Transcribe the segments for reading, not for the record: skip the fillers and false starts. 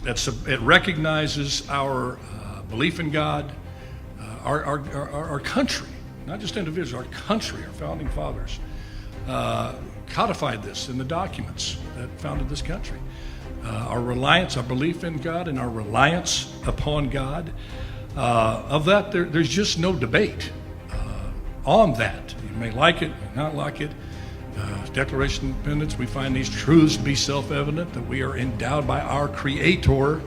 It recognizes our belief in God, our country, not just individuals, our country, our founding fathers codified this in the documents that founded this country. Our reliance, our belief in God, and our reliance upon God. Of that, there's just no debate on that. You may like it, may not like it. Declaration of Independence, we find these truths to be self-evident, that we are endowed by our Creator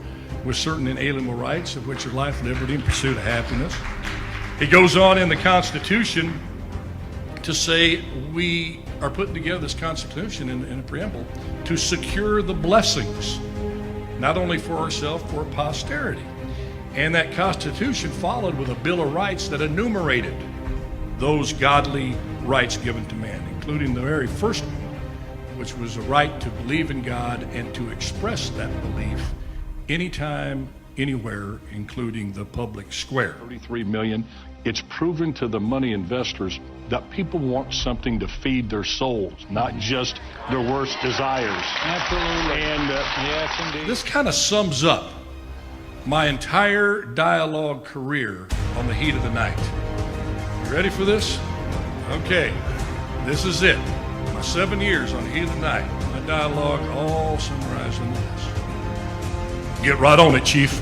with certain inalienable rights, of which are life, liberty, and pursuit of happiness. It goes on in the Constitution to say we are putting together this Constitution in a preamble to secure the blessings, not only for ourselves, for posterity. And that Constitution followed with a Bill of Rights that enumerated those godly rights given to man, including the very first one, which was a right to believe in God and to express that belief anytime, anywhere, including the public square. 33 million. It's proven to the money investors that people want something to feed their souls, not just their worst desires. Absolutely. And yes, indeed. This kind of sums up my entire dialogue career on the heat of the night. You ready for this? Okay, this is it. My 7 years on the heat of the night. My dialogue all summarized in this. Get right on it, Chief.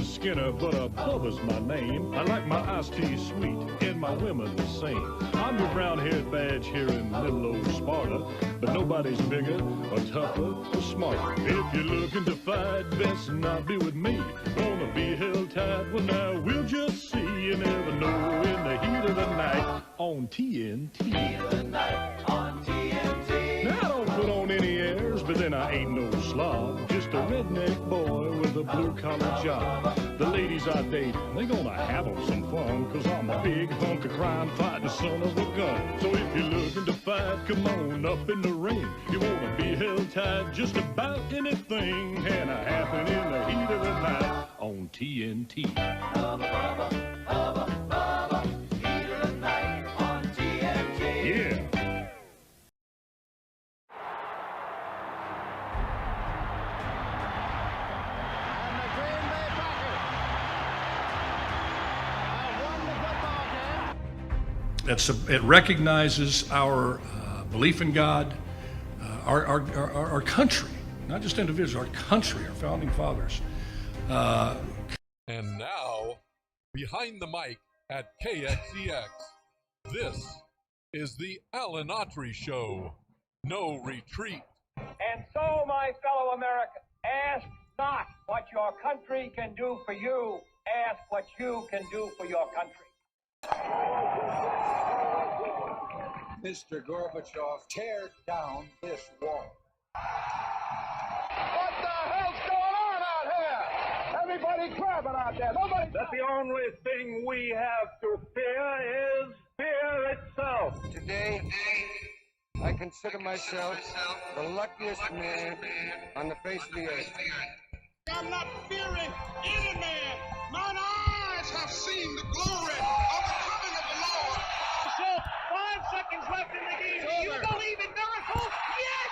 Skinner, but Bubba's my name. I like my iced tea sweet and my women the same. I'm your brown-haired badge here in little old Sparta, but nobody's bigger or tougher or smarter. If you're looking to fight, best not be with me. Gonna be held tight, well now we'll just see. You never know in the heat of the night on TNT. Heat of the night on TNT. Now I don't put on any airs, but then I ain't no slob. Just a redneck boy with a blue-collar job. The ladies I date, they gonna have 'em some fun, 'cause I'm a big hunk of crime fighting son of a gun. So if you're looking to fight, come on up in the ring. You wanna be held tight, just about anything can happen in the heat of the night on TNT. Hubba, hubba, hubba, hubba, heat of the night on TNT. Yeah. It recognizes our belief in God, our country, not just individuals, our country, our founding fathers. And now, behind the mic at KXEX, this is the Autry Show. No retreat. And so, my fellow Americans, ask not what your country can do for you. Ask what you can do for your country. Mr. Gorbachev, tear down this wall. What the hell's going on out here? Everybody clapping out there. Nobody. That the only thing we have to fear is fear itself. Today, I consider myself the luckiest man on the face of the earth. I'm not fearing any man. Mine eyes have seen the glory of the coming of the Lord. So, 5 seconds left in the game. Do you believe in miracles? Yes!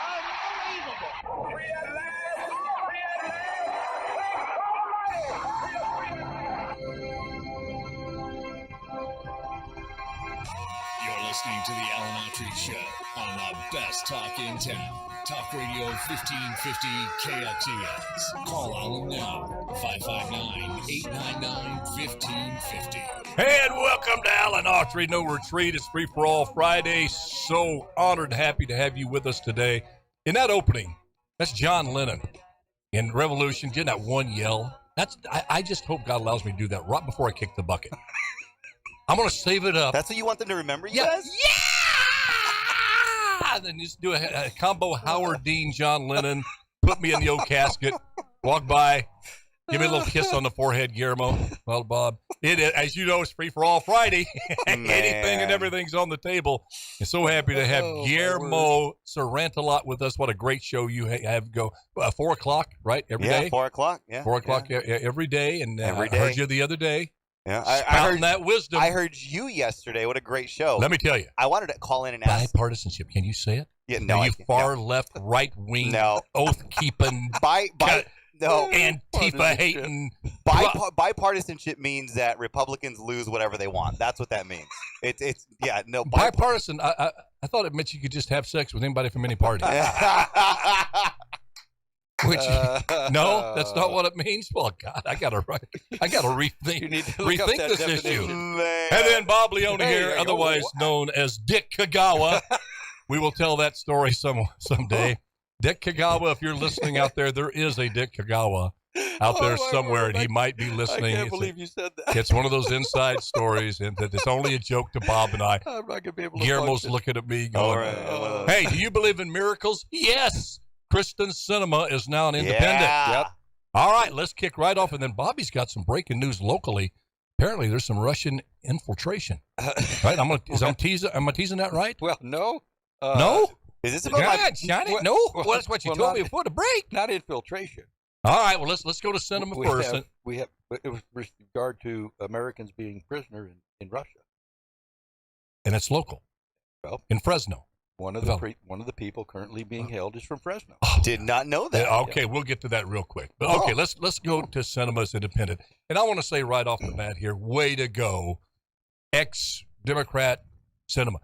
Unbelievable. Free at last! Free at last! You're listening to the Autry Show. on the best talk in town. Talk Radio 1550 KXEX. Call Alan now, 559-899-1550. And welcome to Alan Autry, No Retreat. It's Free for All Friday. So honored and happy to have you with us today. In that opening, that's John Lennon in Revolution, getting that one yell. I just hope God allows me to do that right before I kick the bucket. I'm going to save it up. That's what you want them to remember you Yeah. guys? Yeah! And then just do a combo Howard Dean, John Lennon, put me in the old casket, walk by, give me a little kiss on the forehead, Guillermo. Well, Bob, as you know, it's Free for All Friday. Anything and everything's on the table. And so happy to have Guillermo Sarantalot with us. What a great show you have. Go 4 o'clock, right? Every day? 4 o'clock. Yeah. 4 o'clock every day. And Every day. I heard you the other day. Yeah, I Spouting heard that wisdom. I heard you yesterday. What a great show. Let me tell you. I wanted to call in and ask. Bipartisanship. Can you say it? Yeah, no. Are you far left, right wing, No. oath keeping, no. Antifa hating? Bipartisanship means that Republicans lose whatever they want. That's what that means. It's no. Bipartisan. I thought it meant you could just have sex with anybody from any party. Which no, that's not what it means. Well, God, I gotta rethink this issue. Man. And then Bob Leoni here, otherwise known as Dick Kagawa. We will tell that story someday. Dick Kagawa, if you're listening out there is a Dick Kagawa out there somewhere, and he might be listening. I can't believe you said that. It's one of those inside stories, and that it's only a joke to Bob and I. I'm not gonna be able to Guillermo's function. looking at me going, right. "Hey, do you believe in miracles?" Yes. Kristen Cinema is now an independent. Yeah. Yep. All right, let's kick right off. And then Bobby's got some breaking news locally. Apparently, there's some Russian infiltration. Right? Am I teasing that right? Well, no. No? Is this about God, Johnny? No? Well, that's what you told me before the break. Not infiltration. All right, well, let's go to Cinema first. It was with regard to Americans being prisoner in Russia. And it's local. Well, in Fresno. One of the people currently being held is from Fresno. Did not know that. Okay, we'll get to that real quick. But okay, let's go to Cinema's independent. And I want to say right off the bat here, way to go, ex-Democrat Cinema.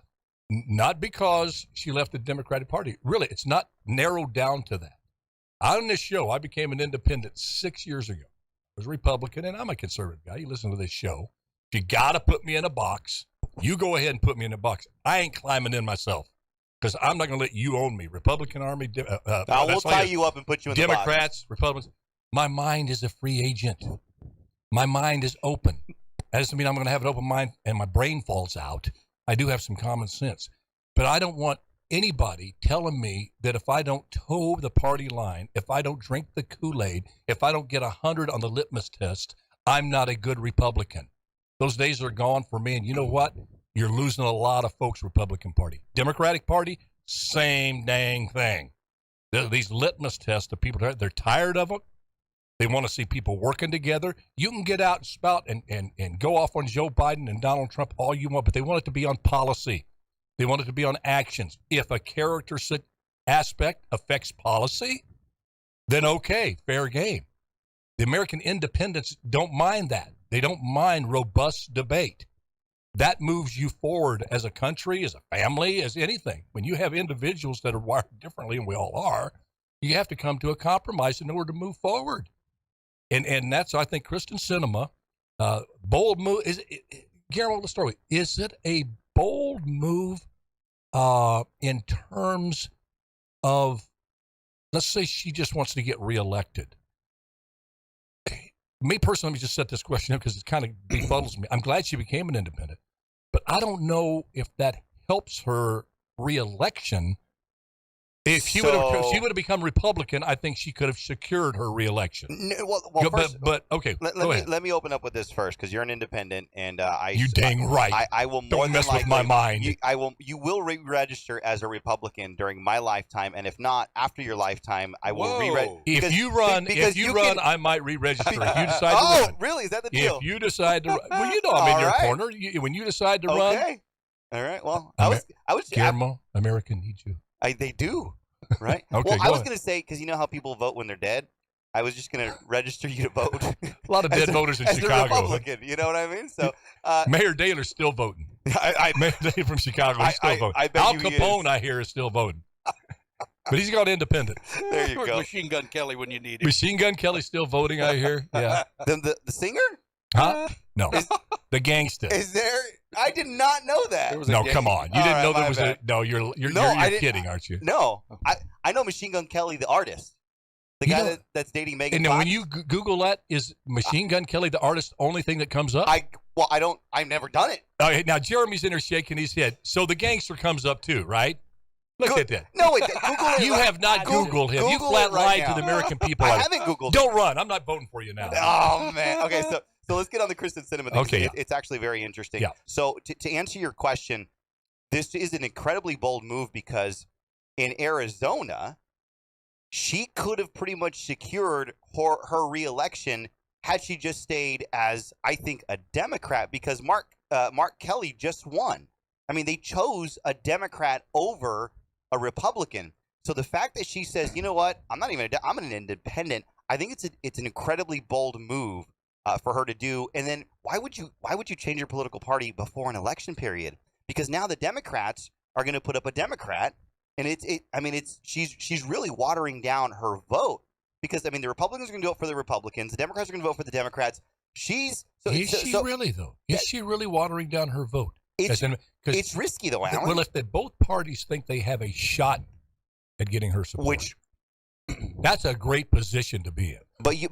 Not because she left the Democratic Party. Really, it's not narrowed down to that. On this show, I became an independent 6 years ago. I was a Republican, and I'm a conservative guy. You listen to this show. If you got to put me in a box, you go ahead and put me in a box. I ain't climbing in myself. Because I'm not going to let you own me. Republican Army. I will tie you up and put you in the box. Democrats, Republicans. My mind is a free agent. My mind is open. That doesn't mean I'm going to have an open mind and my brain falls out. I do have some common sense. But I don't want anybody telling me that if I don't toe the party line, if I don't drink the Kool-Aid, if I don't get 100 on the litmus test, I'm not a good Republican. Those days are gone for me. And you know what? You're losing a lot of folks, Republican Party. Democratic Party, same dang thing. These litmus tests of people, they're tired of them. They want to see people working together. You can get out and spout and go off on Joe Biden and Donald Trump all you want, but they want it to be on policy. They want it to be on actions. If a character aspect affects policy, then okay, fair game. The American independents don't mind that. They don't mind robust debate. That moves you forward as a country, as a family, as anything. When you have individuals that are wired differently, and we all are, you have to come to a compromise in order to move forward. And that's, I think, Kristen Cinema, bold move. Guillermo, let's start with, is it a bold move in terms of, let's say she just wants to get reelected? Me personally, let me just set this question up because it kind of befuddles me. I'm glad she became an independent, but I don't know if that helps her reelection. If she would have become Republican, I think she could have secured her reelection. Okay. Let me open up with this first, because you're an independent, and you dang right. I will more don't than mess likely, with my mind. You will re-register as a Republican during my lifetime, and if not, after your lifetime, I will re-register. If you run, I might re-register. If you decide to run. Really? Is that the deal? If you decide to run, well, you know I'm in your corner. When you decide to run. Okay. All right. Well, I was Guillermo, America needs you. They do, right? Okay, well, I was ahead. going to say, because you know how people vote when they're dead? I was just going to register you to vote. A lot of dead voters in as Chicago. a Republican, you know what I mean? So Mayor Daler's still voting. From Chicago, he's still voting. bet Al you he Capone, is. I hear, is still voting. But he's gone independent. There you go. Machine Gun Kelly when you need him. Machine Gun Kelly's still voting, I hear. Yeah. The singer? Huh? No. The gangster. Is there? I did not know that. No, come on. You didn't know there was a. No, you're kidding, aren't you? No, I know Machine Gun Kelly, the artist, the guy that's dating Megan. And when you Google that, is Machine Gun Kelly the artist only thing that comes up? I've never done it. Okay, now Jeremy's in there shaking his head. So the gangster comes up too, right? Look at that. No, wait. Google it. You have not Googled him. You flat lied to the American people. I haven't Googled. Don't run. I'm not voting for you now. Oh man. Okay, so let's get on the Kristen Sinema thing. Okay, It's actually very interesting. Yeah. So to answer your question, this is an incredibly bold move because in Arizona, she could have pretty much secured her reelection had she just stayed as, I think, a Democrat, because Mark Kelly just won. I mean, they chose a Democrat over a Republican. So the fact that she says, you know what, I'm an independent, I think it's an incredibly bold move for her to do. And then why would you change your political party before an election period? Because now the Democrats are going to put up a Democrat, and she's really watering down her vote, because I mean the Republicans are going to vote for the Republicans, the Democrats are going to vote for the Democrats. Is she really watering down her vote? It's risky though, Alan. Well, if both parties think they have a shot at getting her support, that's a great position to be in.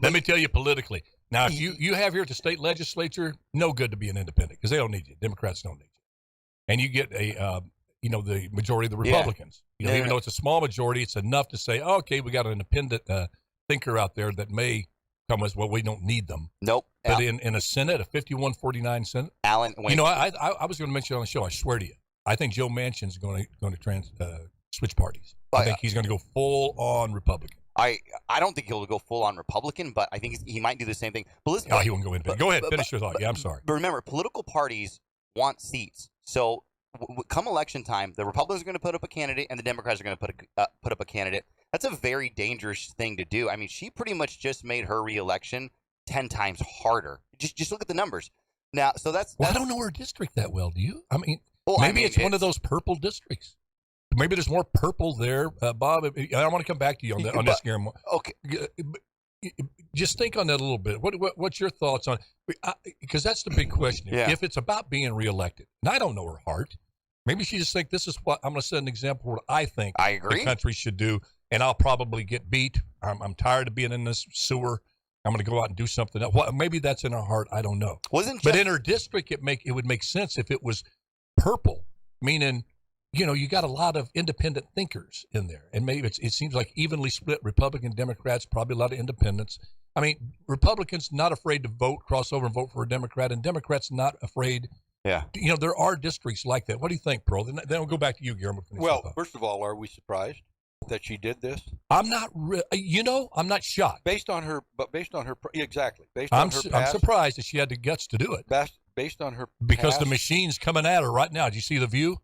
Let me tell you politically. Now, if you have here at the state legislature, no good to be an independent because they don't need you. Democrats don't need you, and you get the majority of the Republicans. Even though it's a small majority, it's enough to say, okay, we got an independent thinker out there that may come as well. We don't need them. Nope. But in a Senate, a 51-49 Senate, Alan, wait. I was going to mention on the show. I swear to you, I think Joe Manchin's going to switch parties. I think he's going to go full on Republican. I don't think he'll go full on Republican, but I think he might do the same thing. But listen, he won't go independent. Go ahead, finish your thought. Yeah, I'm sorry. But remember, political parties want seats. So come election time, the Republicans are going to put up a candidate, and the Democrats are going to put up a candidate. That's a very dangerous thing to do. I mean, she pretty much just made her reelection 10 times harder. Just look at the numbers. Now, so that's I don't know her district that well. Do you? I mean, maybe it's one of those purple districts. Maybe there's more purple there, Bob. I want to come back to you on this, Guillermo. Okay. Just think on that a little bit. What's your thoughts on? Because that's the big question. Yeah. If it's about being reelected, and I don't know her heart, maybe she just thinks this is what I'm going to set an example what I think the country should do, and I'll probably get beat. I'm tired of being in this sewer. I'm going to go out and do something else. Well, maybe that's in her heart. I don't know. But in her district, it would make sense if it was purple, meaning, you got a lot of independent thinkers in there, and maybe it seems like evenly split Republican, Democrats, probably a lot of independents. I mean, Republicans not afraid to cross over and vote for a Democrat, and Democrats not afraid. Yeah. There are districts like that. What do you think, Pro? Then we'll go back to you, Guillermo. Well, first of all, are we surprised that she did this? I'm not. I'm not shocked. Based on her exactly. I'm surprised that she had the guts to do it. Based on her because past, the machine's coming at her right now. Did you see the View?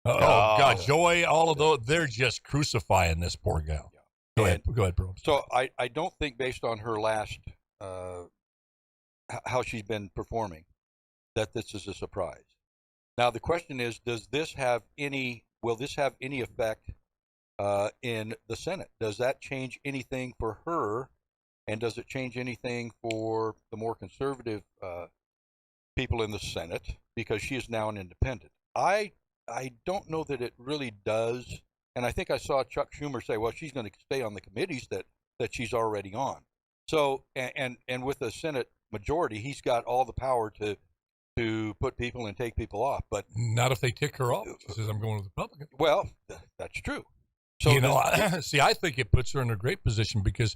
Oh God, Joy, all of those, they're just crucifying this poor gal. Yeah. Go ahead, bro. So I don't think based on her last, how she's been performing, that this is a surprise. Now the question is, will this have any effect in the Senate? Does that change anything for her, and does it change anything for the more conservative people in the Senate, because she is now an independent? I don't know that it really does, and I think I saw Chuck Schumer say, well, she's going to stay on the committees that she's already on. So, and with the Senate majority, he's got all the power to put people and take people off. But not if they tick her off. She says, I'm going with the Republican. Well, that's true. So I think it puts her in a great position, because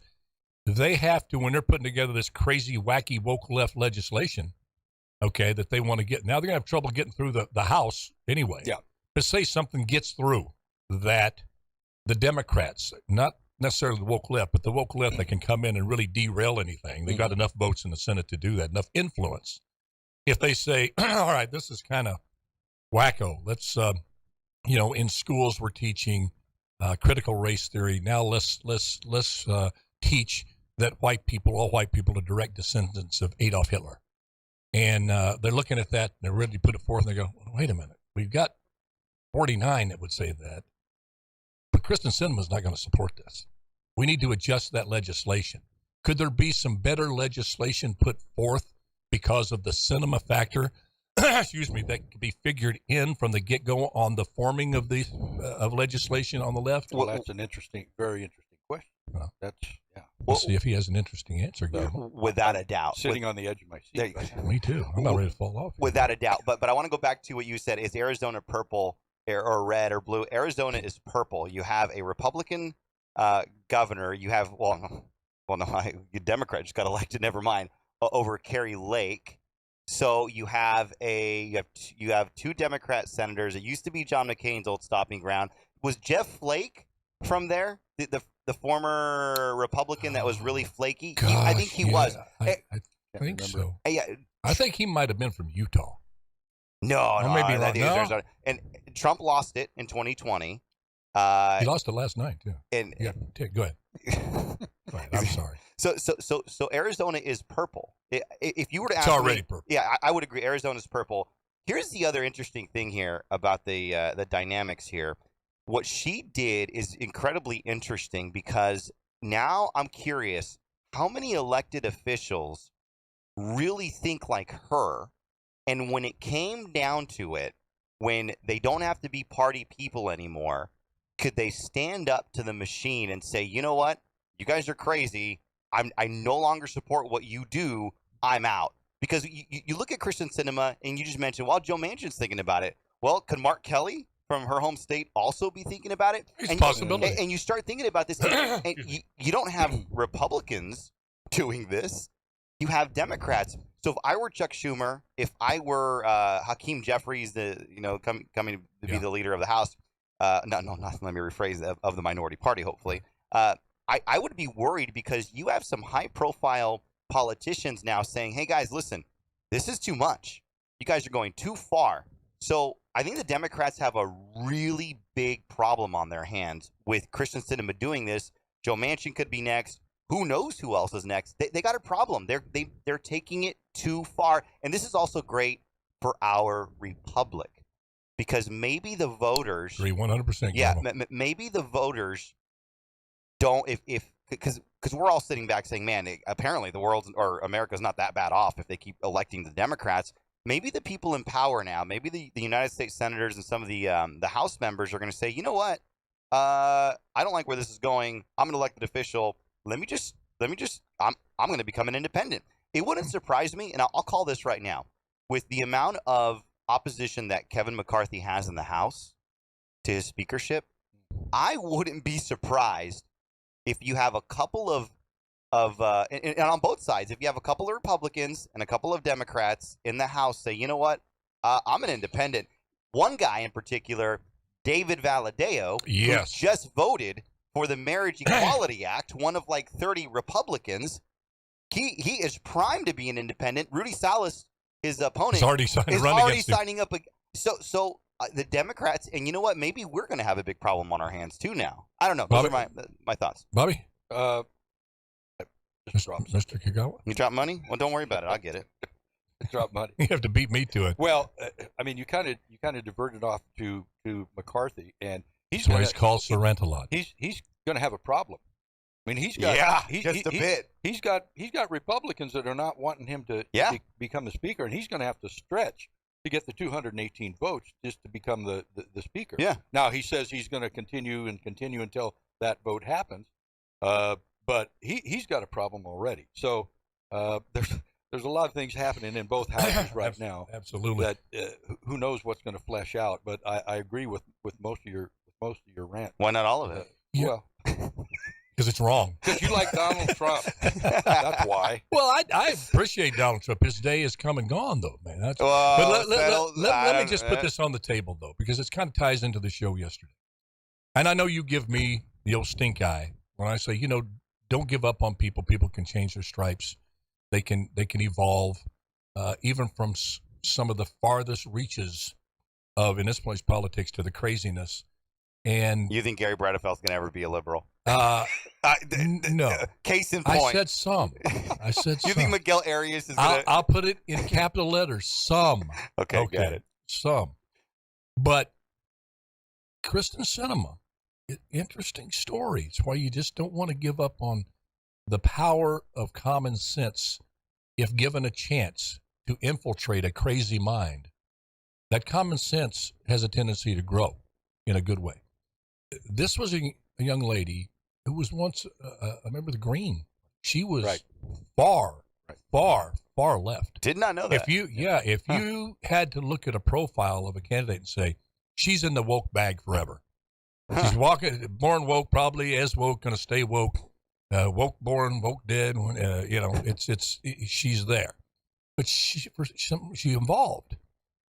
they have to, when they're putting together this crazy, wacky, woke left legislation, okay, that they want to get. Now they're going to have trouble getting through the House anyway. Yeah. But say something gets through that the Democrats, not necessarily the woke left, but the woke left that can come in and really derail anything. They got enough votes in the Senate to do that, enough influence. If they say, all right, this is kind of wacko. Let's, in schools we're teaching critical race theory. Now let's teach that all white people are direct descendants of Adolf Hitler. And they're looking at that, and they're ready to put it forth, and they go, wait a minute, we've got 49 that would say that, but Kristen Sinema's not going to support this. We need to adjust that legislation. Could there be some better legislation put forth because of the Sinema factor, excuse me, that could be figured in from the get-go on the forming of the of legislation on the left? Well, that's an very interesting question. Well, that's, yeah. We'll see if he has an interesting answer, Guillermo. Without a doubt. Sitting on the edge of my seat. Me too. I'm not ready to fall off. Without a doubt. But I want to go back to what you said. Is Arizona purple or red or blue? Arizona is purple. You have a Republican governor. You have, a Democrat just got elected, never mind, over Kerry Lake. So you have two Democrat senators. It used to be John McCain's old stopping ground. Was Jeff Flake from there? The former Republican that was really flaky? Gosh, I think he was. I think so. Yeah. I think he might have been from Utah. No, maybe I wrong. think it was No? Arizona. And Trump lost it in 2020. He lost it last night too. Go ahead. Go ahead. I'm sorry. So Arizona is purple. If you were to ask It's already me, purple. Yeah, I would agree. Arizona's purple. Here's the other interesting thing here about the dynamics here. What she did is incredibly interesting because now I'm curious how many elected officials really think like her, and when it came down to it, when they don't have to be party people anymore, could they stand up to the machine and say, you know what, you guys are crazy. I no longer support what you do. I'm out. Because you look at Kristen Sinema, and you just mentioned, well, Joe Manchin's thinking about it. Well, could Mark Kelly from her home state also be thinking about it? It's a possibility. And you start thinking about this, and you don't have Republicans doing this. You have Democrats. So if I were Chuck Schumer, if I were Hakeem Jeffries, coming to be the leader of the House, let me rephrase, of the minority party, hopefully, I would be worried because you have some high-profile politicians now saying, hey, guys, listen, this is too much. You guys are going too far. So I think the Democrats have a really big problem on their hands with Kristen Sinema doing this. Joe Manchin could be next. Who knows who else is next? They got a problem. They're taking it too far. And this is also great for our republic because maybe the voters... Agree 100%. Yeah, maybe the voters don't... Because we're all sitting back saying, man, apparently the world or America's not that bad off if they keep electing the Democrats. Maybe the people in power now, maybe the United States senators and some of the House members are going to say, you know what? I don't like where this is going. I'm an elected official. Let me just. I'm going to become an independent. It wouldn't surprise me, and I'll call this right now, with the amount of opposition that Kevin McCarthy has in the House to his speakership. I wouldn't be surprised if you have a couple of and on both sides, if you have a couple of Republicans and a couple of Democrats in the House say, you know what, I'm an independent. One guy in particular, David Valadao, who just voted for the Marriage Equality Act, one of like 30 Republicans. He is primed to be an independent. Rudy Salas, his opponent, is already signing up. So the Democrats, and you know what? Maybe we're going to have a big problem on our hands too now. I don't know. Those are my thoughts. Bobby? Mr. Kagawa? You drop money? Well, don't worry about it. I'll get it. Drop money. You have to beat me to it. Well, I mean, you kind of diverted off to McCarthy, and he's called Sorrent a lot. He's going to have a problem. I mean, he's got just a bit. He's got Republicans that are not wanting him to become the speaker, and he's going to have to stretch to get the 218 votes just to become the speaker. Yeah. Now he says he's going to continue until that vote happens, but he's got a problem already. So there's a lot of things happening in both houses right now. Absolutely. That who knows what's going to flesh out. But I agree with most of your rant. Why not all of it? Yeah. Well, because it's wrong. Because you like Donald Trump. That's why. Well, I appreciate Donald Trump. His day is come and gone, though, man. But let me just put this on the table, though, because it kind of ties into the show yesterday. And I know you give me the old stink eye when I say, don't give up on people. People can change their stripes. They can evolve, even from some of the farthest reaches of, in this place, politics to the craziness. And you think Gary Bradefeld's going to ever be a liberal? No. Case in point. I said some. You think Miguel Arias is going to? I'll put it in capital letters. Some. Okay, got it. Some. But Kristen Sinema, interesting story. It's why you just don't want to give up on the power of common sense if given a chance to infiltrate a crazy mind. That common sense has a tendency to grow in a good way. This was a young lady who was once a member of the Green. She was far left. Did not know that. If you had to look at a profile of a candidate and say, she's in the woke bag forever. She's born woke, probably as woke, going to stay woke. Woke born, woke dead. She's there, but she evolved,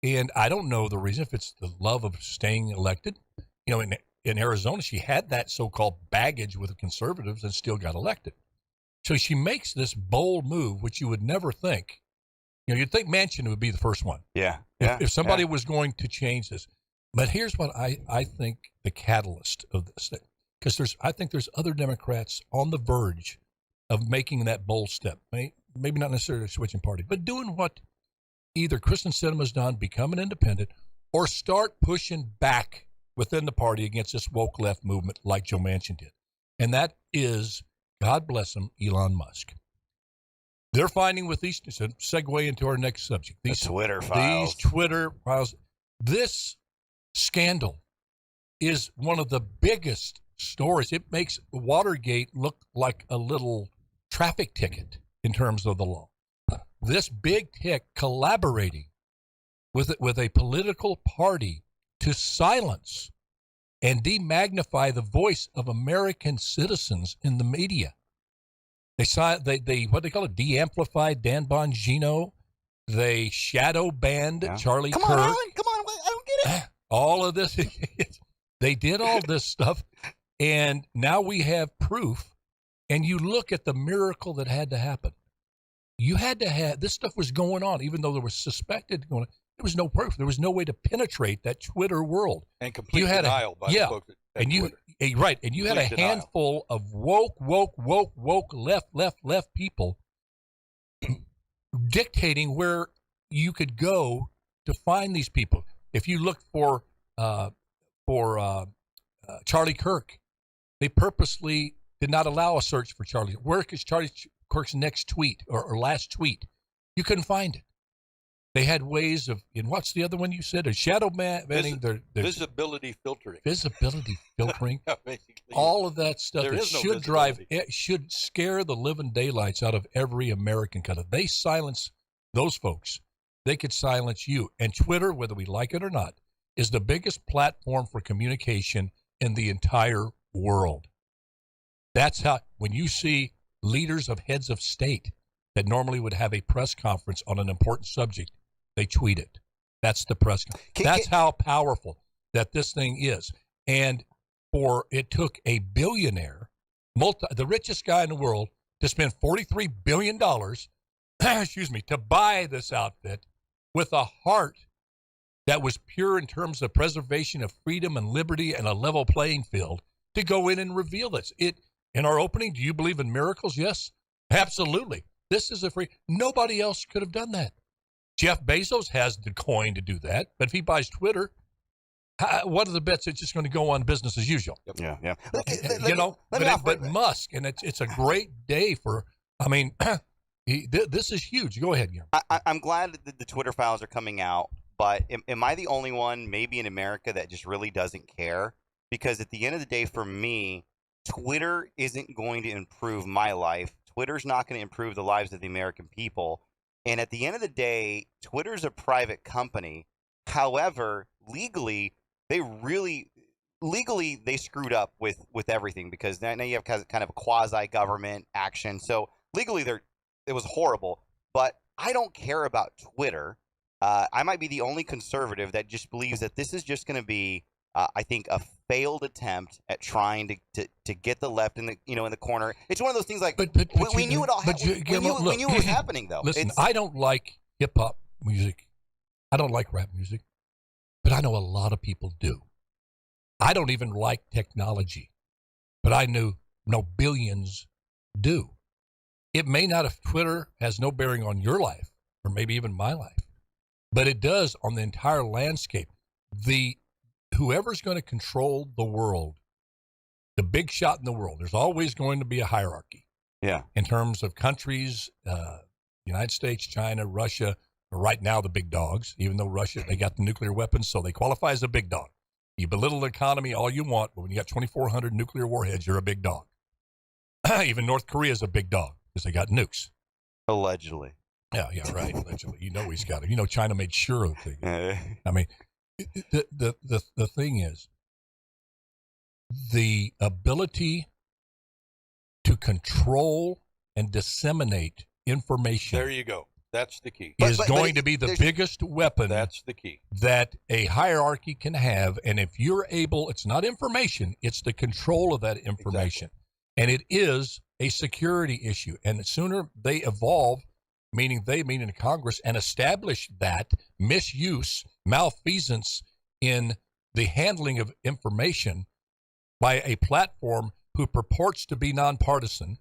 and I don't know the reason. If it's the love of staying elected, in Arizona, she had that so-called baggage with the conservatives and still got elected. So she makes this bold move, which you would never think. You'd think Manchin would be the first one. Yeah. If somebody was going to change this. But here's what I think the catalyst of this thing. Because I think there's other Democrats on the verge of making that bold step. Maybe not necessarily switching party, but doing what either Kristen Sinema's done, become an independent, or start pushing back within the party against this woke left movement like Joe Manchin did. And that is, God bless him, Elon Musk. They're finding with these, segue into our next subject. These Twitter files. These Twitter files. This scandal is one of the biggest stories. It makes Watergate look like a little traffic ticket in terms of the law. This big tech collaborating with a political party to silence and demagnify the voice of American citizens in the media. They what they call it, de-amplified Dan Bongino. They shadow banned Charlie Kirk. Come on, I don't get it. All of this, they did all this stuff, and now we have proof. And you look at the miracle that had to happen. You had to have, this stuff was going on, even though there was suspected going on. There was no proof. There was no way to penetrate that Twitter world. And complete denial by the folks at Twitter. And you had a handful of woke, left people dictating where you could go to find these people. If you look for Charlie Kirk, they purposely did not allow a search for Charlie. Where is Charlie Kirk's next tweet or last tweet? You couldn't find it. They had ways of, and what's the other one you said? A shadow banning. Visibility filtering. Visibility filtering. Basically, all of that stuff there that is no should visibility. it should scare the living daylights out of every American country. They silence those folks. They could silence you. And Twitter, whether we like it or not, is the biggest platform for communication in the entire world. That's how, when you see leaders of heads of state that normally would have a press conference on an important subject, they tweet it. That's the press conference. That's how powerful that this thing is. And it took a billionaire, the richest guy in the world, to spend $43 billion, to buy this outfit with a heart that was pure in terms of preservation of freedom and liberty and a level playing field, to go in and reveal this. In our opening, do you believe in miracles? Yes, absolutely. This is nobody else could have done that. Jeff Bezos has the coin to do that, but if he buys Twitter, what are the bets? It's just going to go on business as usual. Yeah. But Musk, and it's a great day for, this is huge. Go ahead, Guillermo. I'm glad that the Twitter files are coming out, but am I the only one, maybe in America, that just really doesn't care? Because at the end of the day, for me, Twitter isn't going to improve my life. Twitter's not going to improve the lives of the American people. And at the end of the day, Twitter's a private company. However, legally, they screwed up with everything, because now you have kind of a quasi-government action. So legally, it was horrible. But I don't care about Twitter. I might be the only conservative that just believes that this is just going to be, I think, a failed attempt at trying to get the left in the corner. It's one of those things like, we knew it all. We knew it was happening, though. Listen, I don't like hip hop music. I don't like rap music, but I know a lot of people do. I don't even like technology, but I know billions do. It may not have, Twitter has no bearing on your life or maybe even my life, but it does on the entire landscape. Whoever's going to control the world, the big shot in the world, there's always going to be a hierarchy. Yeah. In terms of countries, United States, China, Russia, are right now the big dogs, even though Russia, they got the nuclear weapons, so they qualify as a big dog. You belittle the economy all you want, but when you got 2,400 nuclear warheads, you're a big dog. Even North Korea is a big dog because they got nukes. Allegedly. Yeah, right. Allegedly. He's got it. China made sure of it. I mean, the thing is, the ability to control and disseminate information. There you go. That's the key. Is going to be the biggest weapon. That's the key. That a hierarchy can have. And if you're able, it's not information, it's the control of that information. Exactly. And it is a security issue. And the sooner they evolve, meaning Congress, and establish that misuse, malfeasance in the handling of information by a platform who purports to be nonpartisan,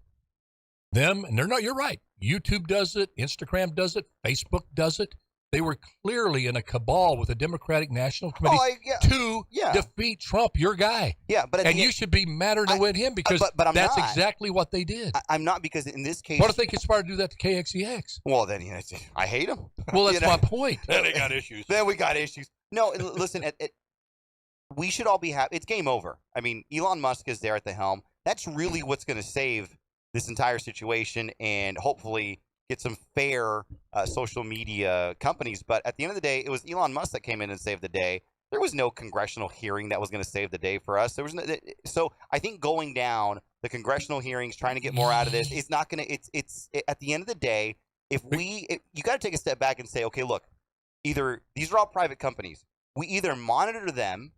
and they're not, you're right. YouTube does it, Instagram does it, Facebook does it. They were clearly in a cabal with the Democratic National Committee to defeat Trump, your guy. Yeah, but you should be madder to win him because but that's exactly what they did. I'm not, because in this case, what if they conspired to do that to KXEX? Well, then I hate them. Well, that's my point. Then they got issues. Then we got issues. No, listen, we should all be happy. It's game over. I mean, Elon Musk is there at the helm. That's really what's going to save this entire situation and hopefully get some fair social media companies. But at the end of the day, it was Elon Musk that came in and saved the day. There was no congressional hearing that was going to save the day for us. There was so I think going down the congressional hearings, trying to get more out of this, it's not going to. It's at the end of the day, you got to take a step back and say, okay, look, either these are all private companies. We either monitor them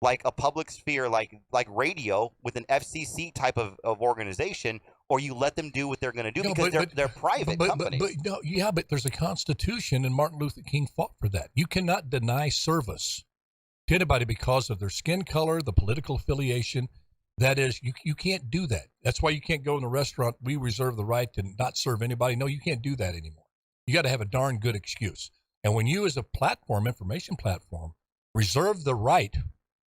like a public sphere, like radio with an FCC type of organization, or you let them do what they're going to do because they're private companies. But there's a Constitution, and Martin Luther King fought for that. You cannot deny service to anybody because of their skin color, the political affiliation. That is, you can't do that. That's why you can't go in the restaurant. We reserve the right to not serve anybody. No, you can't do that anymore. You got to have a darn good excuse. And when you, as a platform, information platform, reserve the right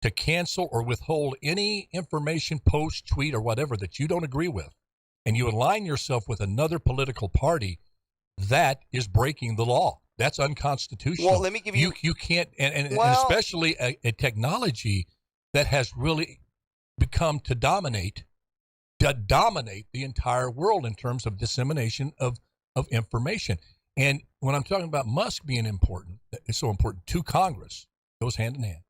to cancel or withhold any information, post, tweet, or whatever that you don't agree with, and you align yourself with another political party, that is breaking the law. That's unconstitutional. Well, let me give you... You can't, and especially a technology that has really become to dominate the entire world in terms of dissemination of information. And when I'm talking about Musk being important, it's so important to Congress, goes hand in hand,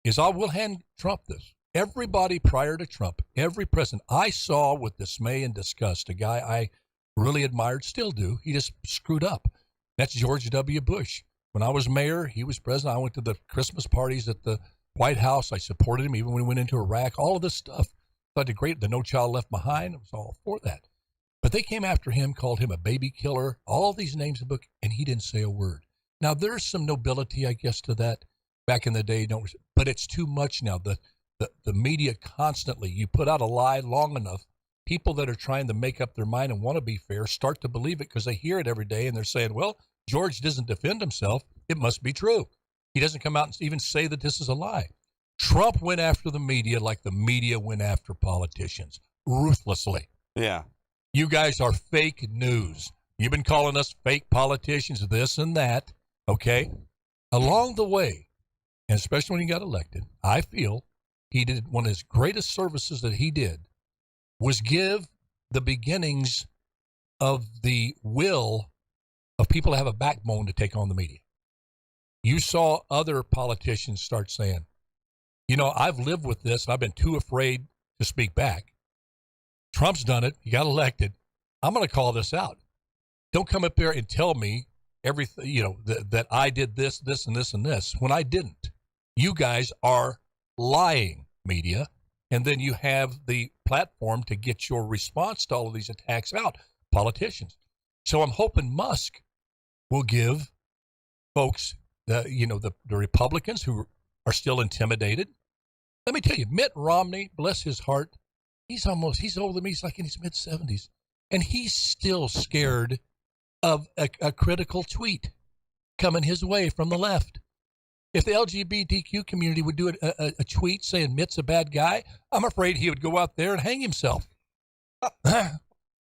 is I will hand Trump this. Everybody prior to Trump, every president, I saw with dismay and disgust a guy I really admired, still do. He just screwed up. That's George W. Bush. When I was mayor, he was president. I went to the Christmas parties at the White House. I supported him even when we went into Iraq, all of this stuff. Thought the No Child Left Behind, I was all for that. But they came after him, called him a baby killer, all these names in the book, and he didn't say a word. Now, there's some nobility, I guess, to that. Back in the day, but it's too much now. The media constantly, you put out a lie long enough, people that are trying to make up their mind and want to be fair start to believe it because they hear it every day and they're saying, well, George doesn't defend himself. It must be true. He doesn't come out and even say that this is a lie. Trump went after the media like the media went after politicians, ruthlessly. Yeah. You guys are fake news. You've been calling us fake politicians, this and that, okay? Along the way, and especially when he got elected, I feel he did one of his greatest services that he did was give the beginnings of the will of people to have a backbone to take on the media. You saw other politicians start saying, I've lived with this, and I've been too afraid to speak back. Trump's done it. He got elected. I'm going to call this out. Don't come up there and tell me everything, that I did this, and this, and this, when I didn't. You guys are lying, media, and then you have the platform to get your response to all of these attacks out, politicians. So I'm hoping Musk will give folks, the Republicans who are still intimidated, Let me tell you, Mitt Romney, bless his heart, he's older than me. He's like in his mid-70s. And he's still scared of a critical tweet coming his way from the left. If the LGBTQ community would do a tweet saying Mitt's a bad guy, I'm afraid he would go out there and hang himself.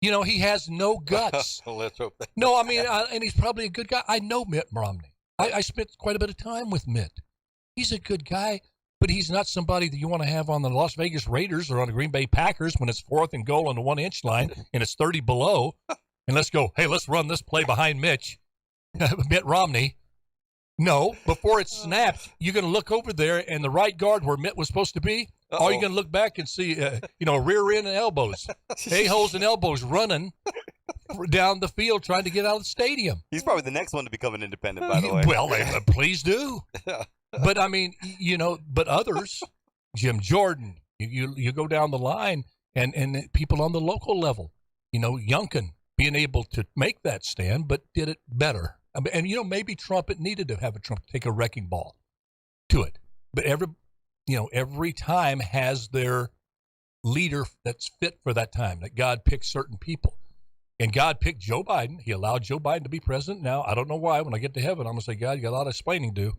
He has no guts. Let's hope that. No, I mean, and he's probably a good guy. I know Mitt Romney. I spent quite a bit of time with Mitt. He's a good guy, but he's not somebody that you want to have on the Las Vegas Raiders or on the Green Bay Packers when it's 4th and goal on the 1-inch line and it's 30 below. And let's go, hey, let's run this play behind Mitt Romney. No, before it snaps, you're going to look over there and the right guard where Mitt was supposed to be, or you're going to look back and see, rear end and elbows, a-holes and elbows running down the field trying to get out of the stadium. He's probably the next one to become an independent, by the way. Well, please do. But, I mean, but others, Jim Jordan, you go down the line, and people on the local level, Youngkin being able to make that stand, but did it better. And, maybe Trump, it needed to have Trump take a wrecking ball to it. But every time has their leader that's fit for that time, that God picks certain people. And God picked Joe Biden. He allowed Joe Biden to be president. Now, I don't know why. When I get to heaven, I'm going to say, God, you got a lot of explaining to do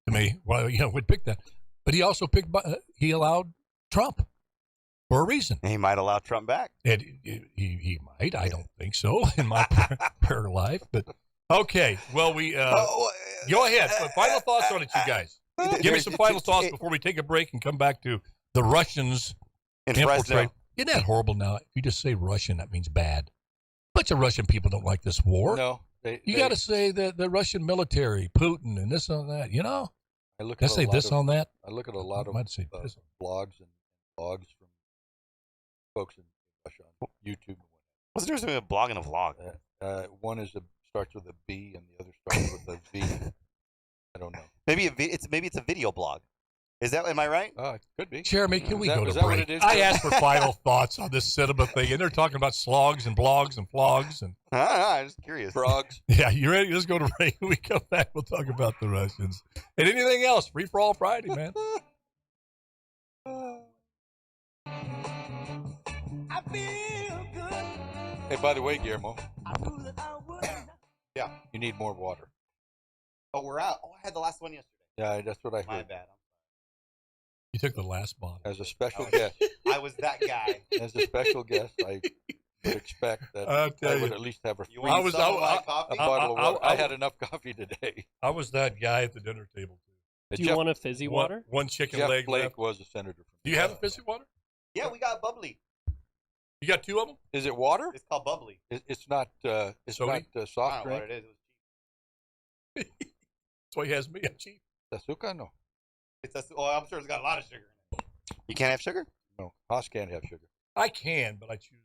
to me. Well, we'd pick that. But he also he allowed Trump for a reason. And he might allow Trump back. He might. I don't think so in my prayer life. But, okay. Well, go ahead. Final thoughts on it, you guys. Give me some final thoughts before we take a break and come back to the Russians infiltrate. Isn't that horrible now? If you just say Russian, that means bad. Bunch of Russian people don't like this war. No. You got to say the Russian military, Putin, and this on that, I look Did I at say this on that? I look at a lot of blogs and blogs from folks in Russia on YouTube. What's the difference between a blog and a vlog? One starts with a B and the other starts with a V. I don't know. Maybe it's a video blog. Am I right? It could be. Jeremy, can we go to is that break? what it is? I asked for final thoughts on this cinema thing, and they're talking about slogs and blogs and flogs. And I'm just curious. Frogs. Yeah, you ready? Let's go to break. When we come back, we'll talk about the Russians. And anything else. Free for all Friday, man. I feel good. Hey, by the way, Guillermo. Yeah. You need more water. Oh, we're out. Oh, I had the last one yesterday. Yeah, that's what I heard. My bad. You took the last bottle. As a special guest. I was that guy. As a special guest, I would expect that I would at least have a bottle of water. I had enough coffee today. I was that guy at the dinner table, too. Do you want a fizzy water? One chicken Jeff leg Blake left. was a senator. Do you have a fizzy water? Yeah, we got bubbly. You got two of them? Is it water? It's called bubbly. It's not. It's not soft I don't know drink. what it is. It was cheap. That's why he has me. I'm cheap. Azúcar, no. I'm sure it's got a lot of sugar in it. You can't have sugar? No, Haas can't have sugar. I can, but I choose.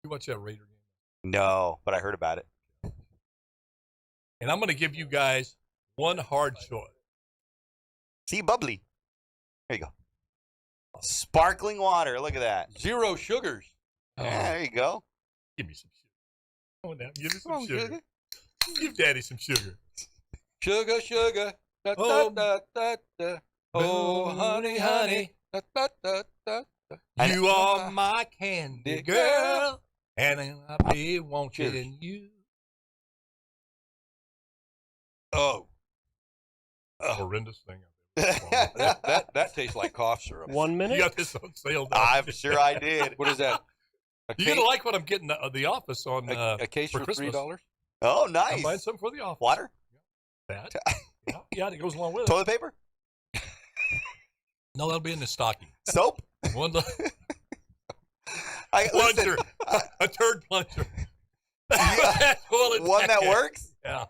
You watch that Raider game? No, but I heard about it. And I'm going to give you guys one hard choice. See, bubbly. There you go. Sparkling water. Look at that. 0 sugars. Yeah, there you go. Give me some sugar. Come on now. Give me some sugar. Give Daddy some sugar. Sugar, sugar. Da, da, da, da, da. Oh, honey, honey. Da, da, da, da, da. You are my candy girl, and I'll be wanting you. Oh. Horrendous thing. that tastes like cough syrup. 1 minute? You got this on sale. I'm sure I did. What is that? You're going to like what I'm getting at the office on a case for Christmas. $3? Oh, nice. I'm buying something for the office. Water? That? Yeah, it goes along with it. Toilet paper? No, that'll be in the stocking. Soap? One Plunger. A turd plunger. One that works? Yeah.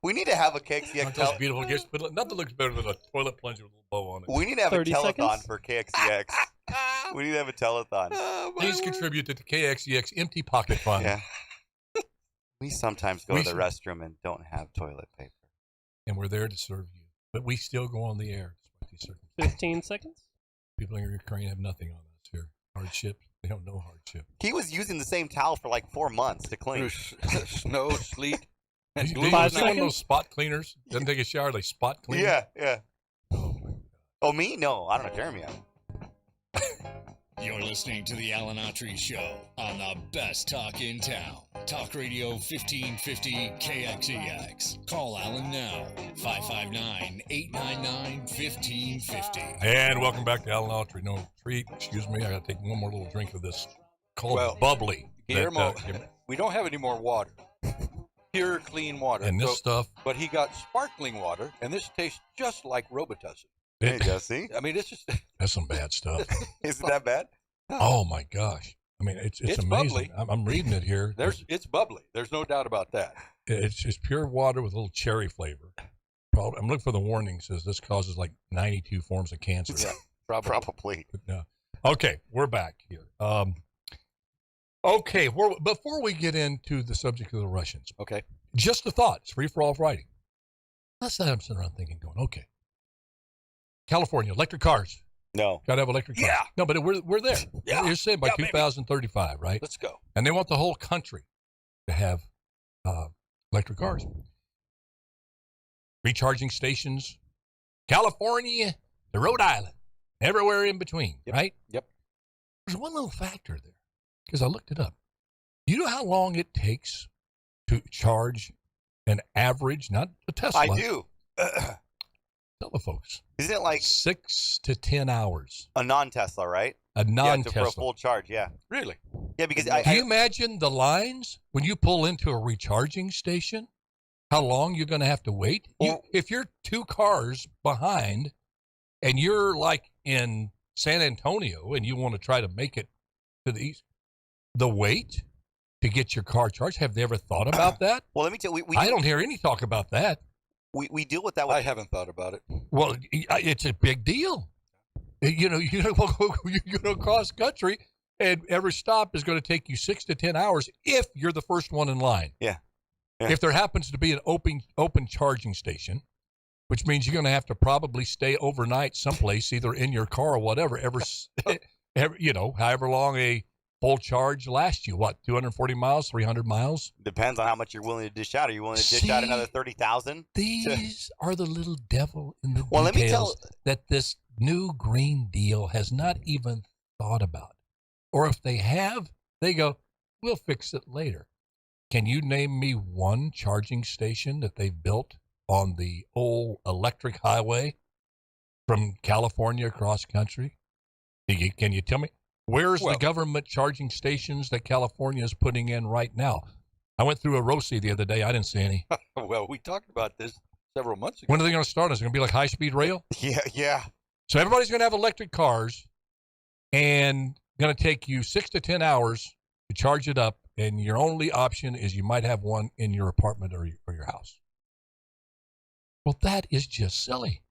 We need to have a KXCX. Those beautiful gifts, but nothing looks better than a toilet plunger with a little bow on it. We need to have a telethon seconds? for KXCX. We need to have a telethon. Please contribute to the KXCX Empty Pocket Fund. Yeah. We sometimes go to the restroom and don't have toilet paper. And we're there to serve you. But we still go on the air. 15 seconds? People in Ukraine have nothing on us here. Hardship. They don't know hardship. He was using the same towel for like 4 months to clean. Snow, sleet. Do you 5 see one of seconds? those spot cleaners? Doesn't take a shower, they spot clean. Yeah. Oh, me? No, I don't know Jeremy. You're listening to the Alan Autry Show on the best talk in town. Talk Radio 1550 KXEX. Call Alan now, 559-899-1550. And welcome back to Alan Autry. No treat, excuse me. I got to take one more little drink of this called bubbly. Guillermo, we don't have any more water. Pure, clean water. And this stuff. But he got sparkling water, and this tastes just like Robitussin. Hey, Jesse. I mean, it's just... That's some bad stuff. Is it that bad? Oh, my gosh. I mean, it's amazing. Bubbly. I'm reading it here. It's bubbly. There's no doubt about that. It's just pure water with a little cherry flavor. Probably, I'm looking for the warning. It says this causes like 92 forms of cancer. Yeah, probably. No. Okay, we're back here. Okay, before we get into the subject of the Russians, okay, just a thought. It's free for all Friday. That's what I'm sitting around thinking, going, okay, California, electric cars. No. Got to have electric cars. Yeah. No, but we're there. Yeah. You're saying by Yeah, 2035, right? Let's go. And they want the whole country to have electric cars. Recharging stations, California to Rhode Island, everywhere in between, right? Yep. There's one little factor there, because I looked it up. You know how long it takes to charge an average, not a Tesla? I do. Tell the folks. Isn't it like 6 to 10 hours? A non-Tesla, right? A non-Tesla. For a full charge, yeah. Really? Yeah, because Can you imagine the lines when you pull into a recharging station? How long you're going to have to wait? If you're 2 cars behind and you're like in San Antonio and you want to try to make it to the east, the wait to get your car charged, have they ever thought about that? Well, let me tell you, I don't hear any talk about that. We deal with that. I haven't thought about it. Well, it's a big deal. You're going to cross country, and every stop is going to take you 6 to 10 hours if you're the first one in line. Yeah. If there happens to be an open charging station, which means you're going to have to probably stay overnight someplace, either in your car or whatever, however long a full charge lasts you. What, 240 miles, 300 miles? Depends on how much you're willing to dish out. Are you willing to dish out another 30,000? These are the little devil in the Well, let me details that this new Green Deal has not even thought about. Or if they have, they go, we'll fix it later. Can you name me one charging station that they've built on the old electric highway from California across country? Can you tell me? Where's the government charging stations that California is putting in right now? I went through a Rossi the other day. I didn't see any. Well, we talked about this several months ago. When are they going to start? Is it going to be like high-speed rail? Yeah. So everybody's going to have electric cars and going to take you 6 to 10 hours to charge it up, and your only option is you might have one in your apartment or your house. Well, that is just silly.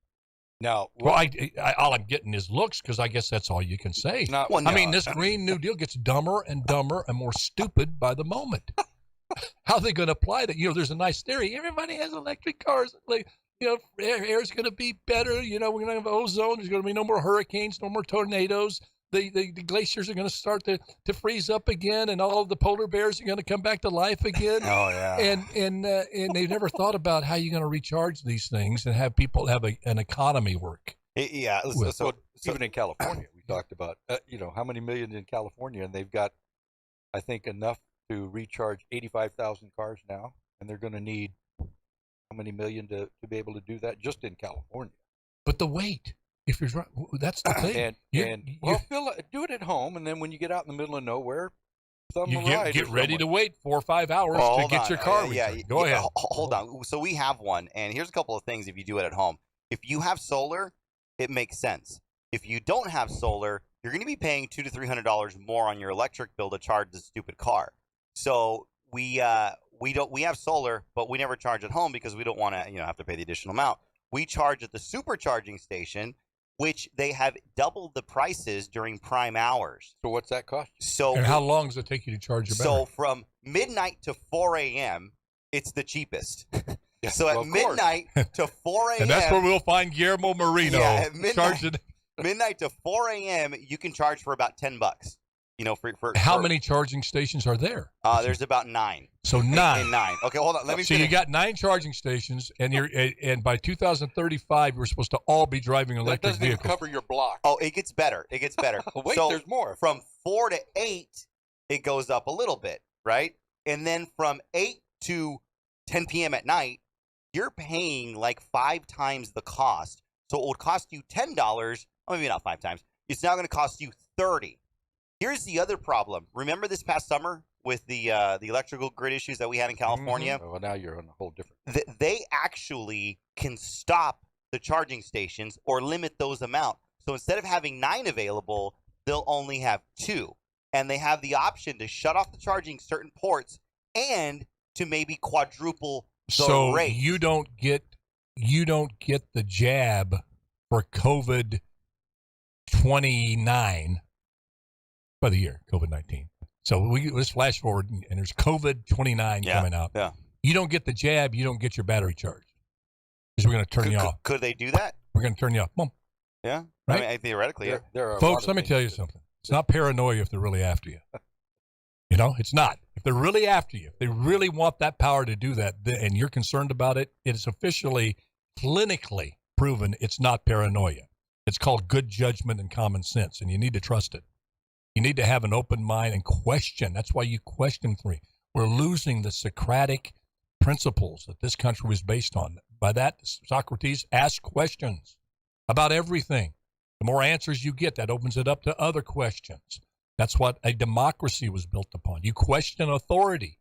Now, all I'm getting is looks, because I guess that's all you can say. I mean, this Green New Deal gets dumber and dumber and more stupid by the moment. How are they going to apply that? There's a nice theory. Everybody has electric cars. Like, air's going to be better. We're going to have ozone. There's going to be no more hurricanes, no more tornadoes. The glaciers are going to start to freeze up again, and all of the polar bears are going to come back to life again. Oh, yeah. And they've never thought about how you're going to recharge these things and have people have an economy work. Yeah. So even in California, we talked about, how many million in California, and they've got, I think, enough to recharge 85,000 cars now, and they're going to need how many million to be able to do that just in California. But the weight. If you're right, that's the thing. Do it at home, and then when you get out in the middle of nowhere, you get ready to wait 4 or 5 hours to get your car recharged. Go ahead. Hold on. So we have one, and here's a couple of things if you do it at home. If you have solar, it makes sense. If you don't have solar, you're going to be paying $200 to $300 more on your electric bill to charge this stupid car. So we have solar, but we never charge at home because we don't want to have to pay the additional amount. We charge at the supercharging station, which they have doubled the prices during prime hours. So what's that cost? And how long does it take you to charge your battery? So from midnight to 4 a.m., it's the cheapest. Yeah, so at midnight to 4 a.m. And that's where we'll find Guillermo Moreno. Yeah, at midnight to 4 a.m., you can charge for about $10. For how many charging stations are there? There's about 9. So 9. In 9. Okay, hold on. Let me So you got 9 charging stations, and and by 2035, we're supposed to all be driving That electric doesn't even vehicles. cover your block. Oh, it gets better. It gets better. Wait, so there's more. From 4 to 8, it goes up a little bit, right? And then from 8 to 10 p.m. at night, you're paying like 5 times the cost. So it would cost you $10. Oh, maybe not 5 times. It's now going to cost you $30. Here's the other problem. Remember this past summer with the electrical grid issues that we had in California? Well, now you're on a whole different. They actually can stop the charging stations or limit those amount. So instead of having 9 available, they'll only have 2. And they have the option to shut off the charging certain ports and to maybe quadruple the rate. So you don't get the jab for COVID 29 by the year, COVID-19. So let's flash forward, and there's COVID 29 coming out. Yeah. You don't get the jab, you don't get your battery charged. Because we're going to turn you off. Could they do that? We're going to turn you off. Boom. Yeah. Right? I mean, theoretically, yeah. There are Folks, let me tell you something. It's not paranoia if they're really after you. You know, it's not. If they're really after you, if they really want that power to do that, and you're concerned about it, it is officially, clinically proven it's not paranoia. It's called good judgment and common sense, and you need to trust it. You need to have an open mind and question. That's why you question 3. We're losing the Socratic principles that this country was based on. By that, Socrates asked questions about everything. The more answers you get, that opens it up to other questions. That's what a democracy was built upon. You question authority.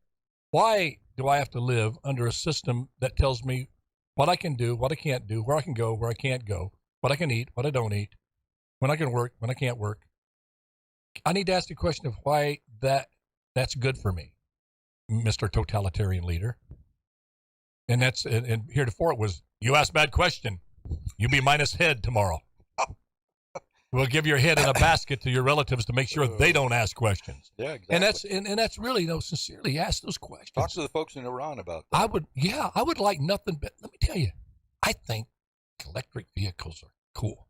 Why do I have to live under a system that tells me what I can do, what I can't do, where I can go, where I can't go, what I can eat, what I don't eat, when I can work, when I can't work? I need to ask the question of why that's good for me, Mr. Totalitarian Leader. And that's and heretofore it was, you ask bad question, you be minus head tomorrow. We'll give your head in a basket to your relatives to make sure they don't ask questions. Yeah, exactly. And that's really, sincerely ask those questions. Talk to the folks in Iran about that. I would like nothing but, let me tell you, I think electric vehicles are cool.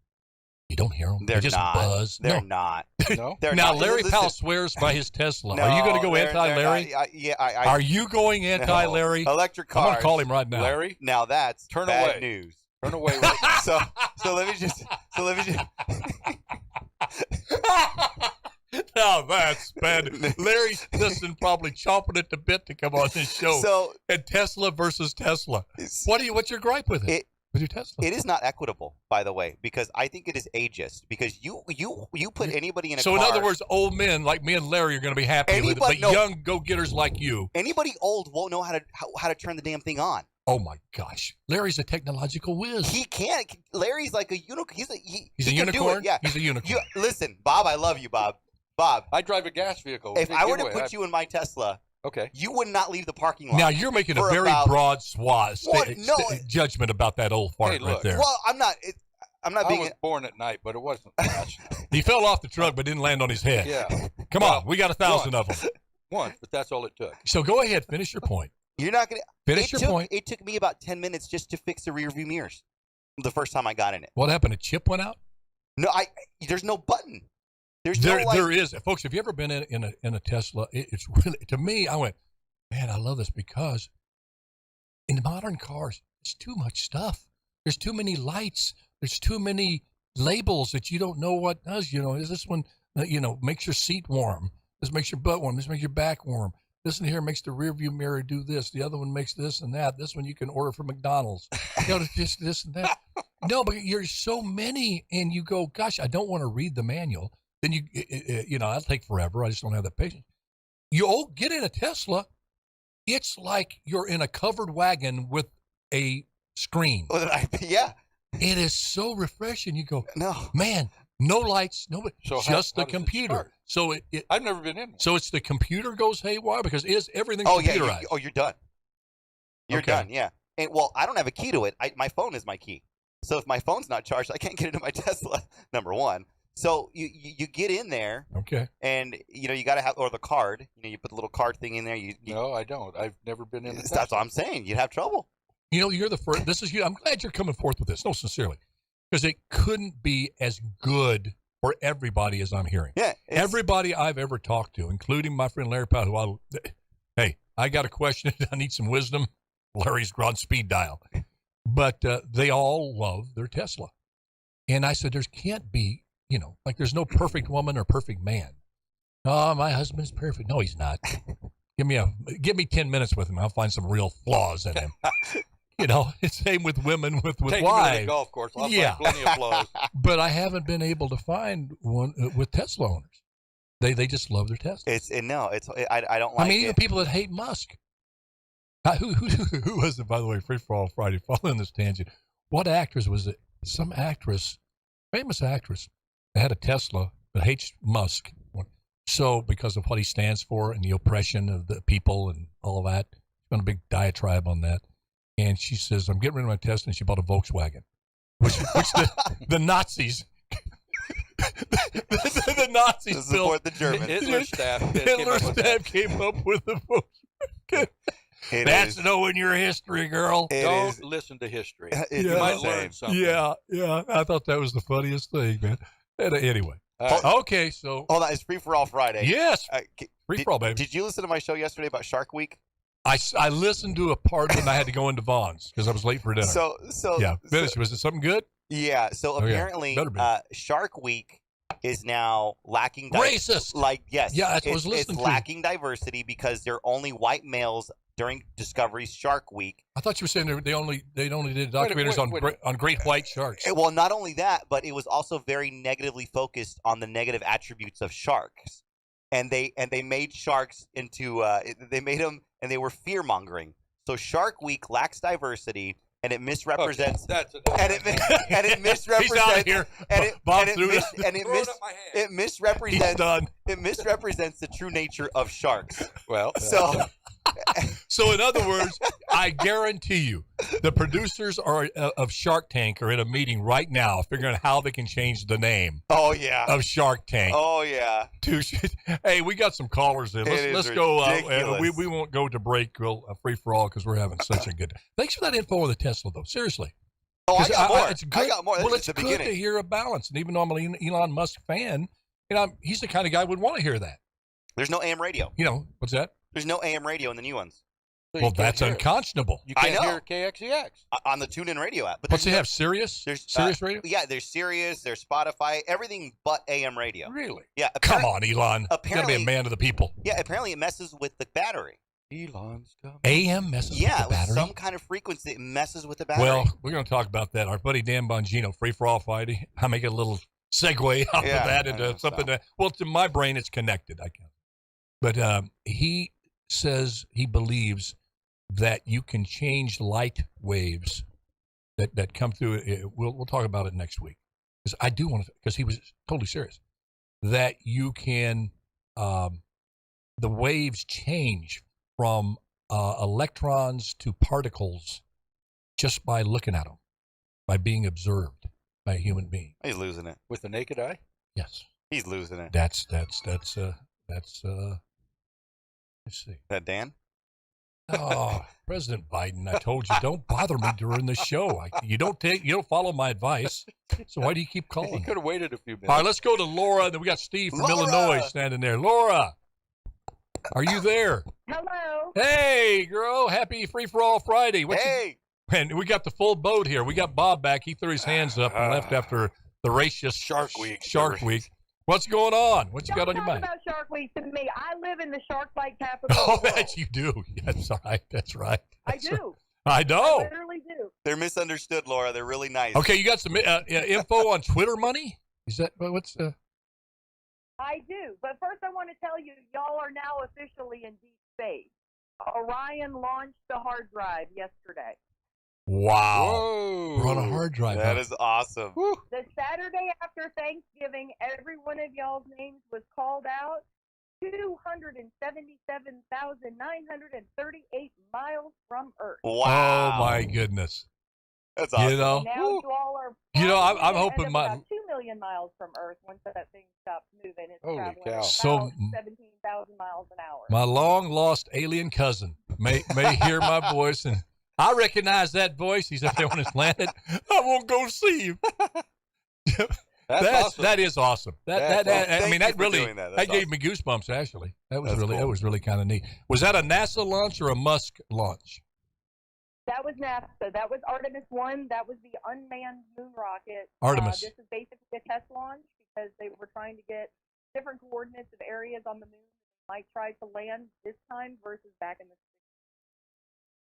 You don't hear them. They're they just not. buzz. They're not. No? They're now, not. Larry Listen. Powell swears by his Tesla. No, Are you going to go they're anti-Larry? not. Are you going anti-Larry? No. Electric cars. I'm going to call him right now. Larry? Now that's Turn bad away. news. Turn away. Right now. So let me just. Now that's bad. Larry's listening, probably chomping at the bit to come on this show. So and Tesla versus Tesla. What's your gripe with it? With your Tesla? It is not equitable, by the way, because I think it is ageist. Because you put anybody in a so car. in other words, old men like me and Larry are going to be happy with it, but young go-getters like you. Anybody old won't know how to turn the damn thing on. Oh my gosh, Larry's a technological whiz. He can't. Larry's like a unicorn. He's a can unicorn. Do it. Yeah, he's a unicorn. Listen, Bob, I love you, Bob. Bob, I drive a gas vehicle. If I were to put you in my Tesla, okay, you would not leave the parking lot. Now you're making a very broad judgment about that old fart right there. Well, I'm not. I was born at night, but it wasn't last night. He fell off the truck, but didn't land on his head. Yeah. Come on, we got 1,000 of them. One, but that's all it took. So go ahead, finish your point. You're not gonna finish your point. It took me about 10 minutes just to fix the rear view mirrors. The first time I got in it. What happened? A chip went out? No, there's no button. There is, folks. Have you ever been in a Tesla? It's really, to me, I went, man, I love this because in modern cars, it's too much stuff. There's too many lights. There's too many labels that you don't know what does. Is this one, makes your seat warm? This makes your butt warm. This makes your back warm. This one here makes the rear view mirror do this. The other one makes this and that. This one you can order from McDonald's. Just this and that. No, but you're so many, and you go, gosh, I don't want to read the manual. Then that'll take forever. I just don't have that patience. You get in a Tesla, it's like you're in a covered wagon with a screen. Yeah. It is so refreshing. You go, no, man, no lights, so just how the computer. So I've never been in. So it's the computer goes haywire because everything's Yeah, computerized. you're done. You're done. Yeah. And I don't have a key to it. My phone is my key. So if my phone's not charged, I can't get into my Tesla. Number one. So you get in there, okay, and you got to have the card. You put the little card thing in there. No, I don't. I've never been in. That's what I'm saying. You'd have trouble. You're the first. This is you. I'm glad you're coming forth with this. No, sincerely, because it couldn't be as good for everybody as I'm hearing. Yeah, everybody I've ever talked to, including my friend Larry Powell, hey, I got a question. I need some wisdom. Larry's on speed dial. But they all love their Tesla. And I said, there can't be, like there's no perfect woman or perfect man. Oh, my husband's perfect. No, he's not. Give me 10 minutes with him. I'll find some real flaws in him. It's same with women with Take wives. him to the golf course. I'll find plenty of flaws. But I haven't been able to find one with Tesla owners. They just love their Tesla. I don't like I mean, even people that hate Musk. Who was it, by the way, Free for All Friday, following this tangent? What actress was it? Some actress, famous actress, that had a Tesla that hates Musk. So because of what he stands for and the oppression of the people and all of that, she's been a big diatribe on that. And she says, I'm getting rid of my Tesla, and she bought a Volkswagen, which the Nazis... the Nazis to support built the Germans. Hitler's staff came up with the Volkswagen. That's knowing your history, girl. Don't listen to history. You might learn something. Yeah. I thought that was the funniest thing, man. Anyway. Okay, so. Hold on. It's Free for All Friday. Yes. Free for all, baby. Did you listen to my show yesterday about Shark Week? I listened to a part and I had to go into Vaughn's because I was late for dinner. So yeah, finish. Was it something good? Yeah. So apparently, Shark Week is now lacking racist. Yes. Yeah, that's what I was listening it's to. lacking diversity because they're only white males during Discovery's Shark Week. I thought you were saying they only did documentaries on great white sharks. Well, not only that, but it was also very negatively focused on the negative attributes of sharks. And they made sharks into they made them, and they were fear mongering. So Shark Week lacks diversity, and it misrepresents. It misrepresents. He's out of here. It misrepresents. It misrepresents the true nature of sharks. Well, So in other words, I guarantee you, the producers of Shark Tank are in a meeting right now, figuring out how they can change the name. Oh yeah. Of Shark Tank. Oh yeah. Hey, we got some callers in. Let's go. We won't go to break. We'll free for all because we're having such a good. Thanks for that info on the Tesla, though. Seriously. Oh, I got more. It's good. I got more. Well, it's good to hear a balance. And even though I'm an Elon Musk fan, he's the kind of guy who would want to hear that. There's no AM radio. What's that? There's no AM radio in the new ones. So well, that's unconscionable. You can't hear KXEX. On the TuneIn radio app. But what's they have? Sirius? There's Sirius radio? Yeah, there's Sirius, there's Spotify, everything but AM radio. Really? Yeah. Come on, Elon. You gotta be a man of the people. Yeah, apparently it messes with the battery. Elon's coming. AM messes with the battery? Yeah, some kind of frequency it messes with the battery. Well, we're going to talk about that. Our buddy Dan Bongino, Free for All Friday. I make a little segue out of that into something that, well, to my brain, it's connected. I can. But he says he believes that you can change light waves that come through. We'll talk about it next week. Because I do want to, because he was totally serious, that you can, the waves change from electrons to particles just by looking at them, by being observed by a human being. He's losing it. With the naked eye? Yes. He's losing it. That's let's see. That Dan? Oh, President Biden, I told you, don't bother me during the show. You don't follow my advice. So why do you keep calling? He could have waited a few minutes. All right, let's go to Laura. Then we got Steve from Illinois standing there. Laura, are you there? Hello. Hey, girl. Happy Free for All Friday. Hey. And we got the full boat here. We got Bob back. He threw his hands up and left after the racist Shark Week. Shark Week. What's going on? What you got on your mind? Don't talk about Shark Week to me. I live in the shark-like capital. Oh, that you do. That's right. That's right. I do. I know. I literally do. They're misunderstood, Laura. They're really nice. Okay, you got some info on Twitter money? Is that what's? I do. But first, I want to tell you, y'all are now officially in deep space. Orion launched the hard drive yesterday. Wow. Whoa. We're on a hard drive. That is awesome. Woo. The Saturday after Thanksgiving, every one of y'all's names was called out. 277,938 miles from Earth. Wow. Oh my goodness. That's awesome. You know, now you all are. I'm hoping about 2 million miles from Earth once that thing stops moving. It's Holy traveling cow. about So 17,000 miles an hour. my long lost alien cousin may hear my voice, and I recognize that voice. He's up there on his planet. I won't go see him. That is awesome. That I mean, that really that gave awesome. me goosebumps. Actually, that was That's that was really kind of neat. Was that a NASA launch or a Musk launch? That was NASA. That was Artemis 1. That was the unmanned moon rocket. Artemis. This is basically a test launch because they were trying to get different coordinates of areas on the moon that might try to land this time versus back in the 60s.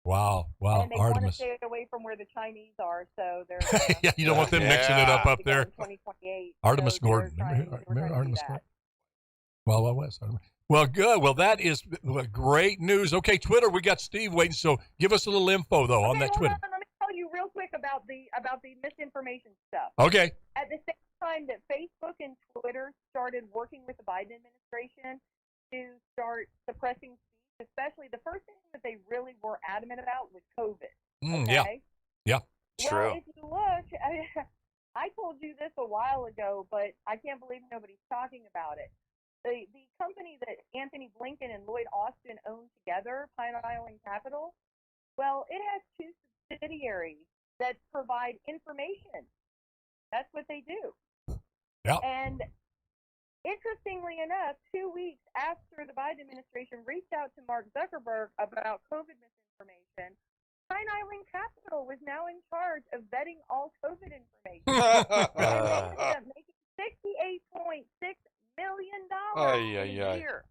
Wow, And they want to Artemis. stay away from where the Chinese are, so they're Yeah, you don't want them mixing it up there. 2028. Artemis so Gordon. Remember Artemis Gordon? Wild West. Well, good. Well, that is great news. Okay, Twitter, we got Steve waiting, so give us a little info, though, on that Twitter. Let me tell you real quick about the misinformation stuff. Okay. At the same time that Facebook and Twitter started working with the Biden administration to start suppressing speech, especially the first thing that they really were adamant about was COVID. Okay? Yeah. True. Well, if you look, I told you this a while ago, but I can't believe nobody's talking about it. The company that Anthony Blinken and Lloyd Austin own together, Pine Island Capital, well, it has two subsidiaries that provide information. That's what they do. Yeah. And interestingly enough, 2 weeks after the Biden administration reached out to Mark Zuckerberg about COVID misinformation, Pine Island Capital was now in charge of vetting all COVID information. And they ended up making $68.6 million a year.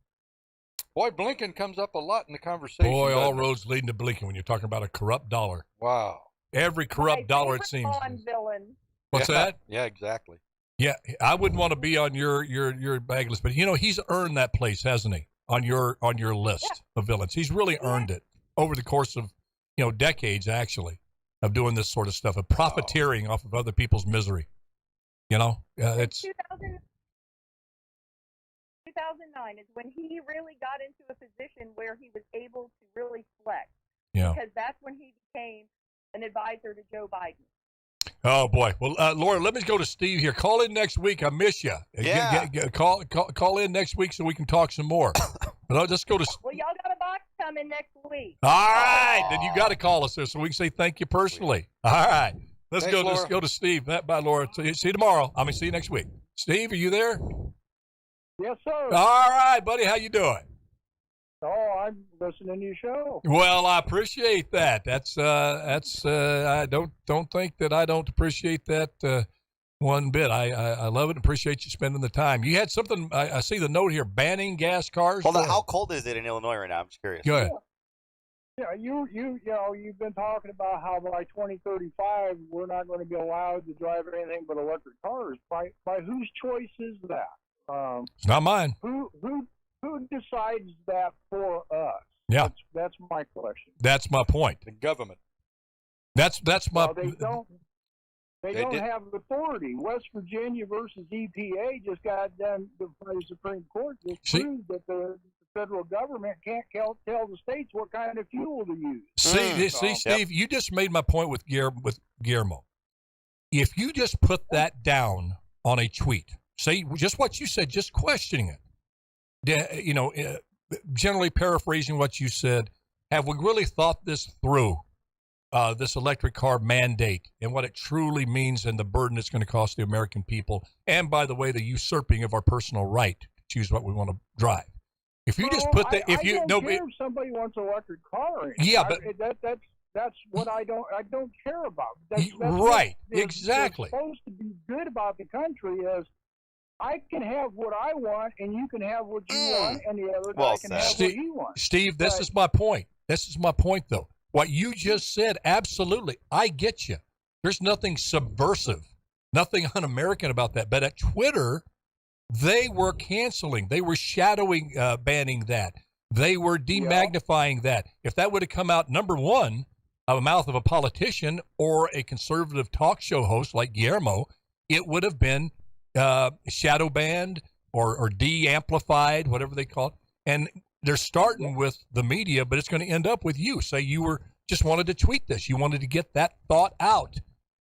Boy, Blinken comes up a lot in the conversation. Boy, all doesn't it? roads leading to Blinken when you're talking about a corrupt dollar. Wow. Every corrupt dollar, it seems. Villain. What's that? Yeah, exactly. Yeah, I wouldn't want to be on your bag list, but he's earned that place, hasn't he? On your list of villains, he's really earned it over the course of decades, actually, of doing this sort of stuff, of profiteering off of other people's misery. It's 2009 is when he really got into a position where he was able to really flex. Yeah. Because that's when he became an advisor to Joe Biden. Oh boy. Well, Laura, let me go to Steve here. Call in next week. I miss you. Yeah. Call in next week so we can talk some more. But let's go to. Well, y'all got a box coming next week. All right, then you got to call us there so we can say thank you personally. All right, let's go to Steve. Bye, Laura. See you tomorrow. See you next week. Steve, are you there? Yes, sir. All right, buddy. How you doing? Oh, I'm listening to your show. Well, I appreciate that. That's I don't think that I don't appreciate that one bit. I love it and appreciate you spending the time. You had something, I see the note here, banning gas cars. Hold on, how cold is it in Illinois right now? I'm just curious. Go ahead. Yeah, you've been talking about how by 2035 we're not going to be allowed to drive anything but electric cars. By whose choice is that? It's not mine. Who decides that for us? Yeah, that's my question. That's my point. The government. That's my. Well, they don't have authority. West Virginia versus EPA just got done by the Supreme Court. Just proved that the federal government can't tell the states what kind of fuel to use. See, Steve, you just made my point with Guillermo. If you just put that down on a tweet, say just what you said, just questioning it, generally paraphrasing what you said, have we really thought this through, this electric car mandate and what it truly means and the burden it's going to cost the American people, and by the way, the usurping of our personal right to choose what we want to drive. If you just put that, I don't care if somebody wants an electric car. That's what I don't care about. That's right, what exactly. What's supposed to be good about the country is I can have what I want, and you can have what you want, and the other guy can have what he wants. Steve, this is my point. This is my point, though. What you just said, absolutely, I get you. There's nothing subversive, nothing un-American about that. But at Twitter, they were canceling. They were shadowing, banning that. They were demagnifying that. If that would have come out, number one, of the mouth of a politician or a conservative talk show host like Guillermo, it would have been shadow banned or de-amplified, whatever they call it. And they're starting with the media, but it's going to end up with you. Say you just wanted to tweet this. You wanted to get that thought out,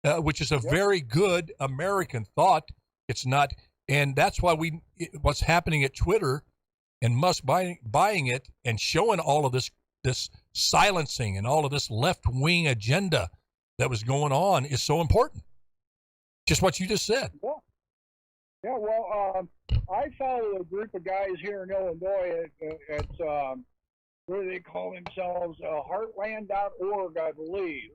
which is a very good American thought. It's not, and that's why what's happening at Twitter and Musk buying it and showing all of this silencing and all of this left-wing agenda that was going on is so important. Just what you just said. Yeah. Yeah, well, I follow a group of guys here in Illinois at what do they call themselves? Heartland.org, I believe.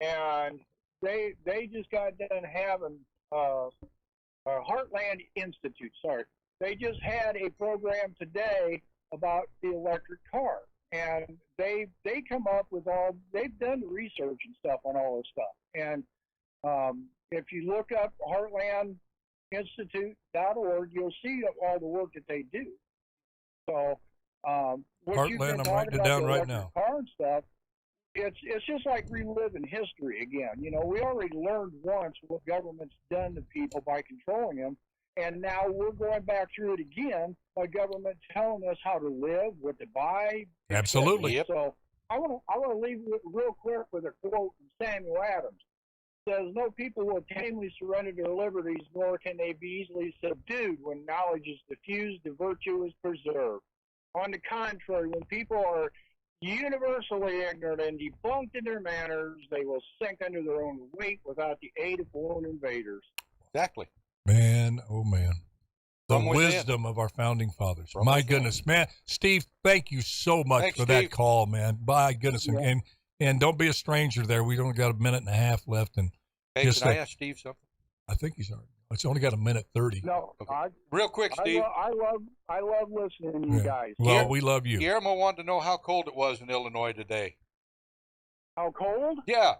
And they just got done having Heartland Institute. Sorry, they just had a program today about the electric car, and they come up with they've done the research and stuff on all this stuff. And if you look up heartlandinstitute.org, you'll see all the work that they do. So what you've been Heartland, I'm talking writing it about down the right electric now. car and stuff, it's just like reliving history again. You know, we already learned once what government's done to people by controlling them, and now we're going back through it again by government telling us how to live, what to buy. Absolutely. Yep. So I want to leave you real quick with a quote from Samuel Adams. It says, "No people will tamely surrender their liberties, nor can they be easily subdued when knowledge is diffused and virtue is preserved. On the contrary, when people are universally ignorant and debunked in their manners, they will sink under their own weight without the aid of foreign invaders." Exactly. Man, oh man. The From within. wisdom of our founding fathers. From My within. goodness, man. Steve, thank you so much Thanks, for that Steve. call, man. My goodness. Yeah. And don't be a stranger there. We only got a minute and a half left. And Hey, just can I ask Steve something? I think he's already. It's only got a minute 30. No, Okay. Real quick, Steve. I love listening to you guys. Well, we love you. Guillermo wanted to know how cold it was in Illinois today. How cold? Yeah.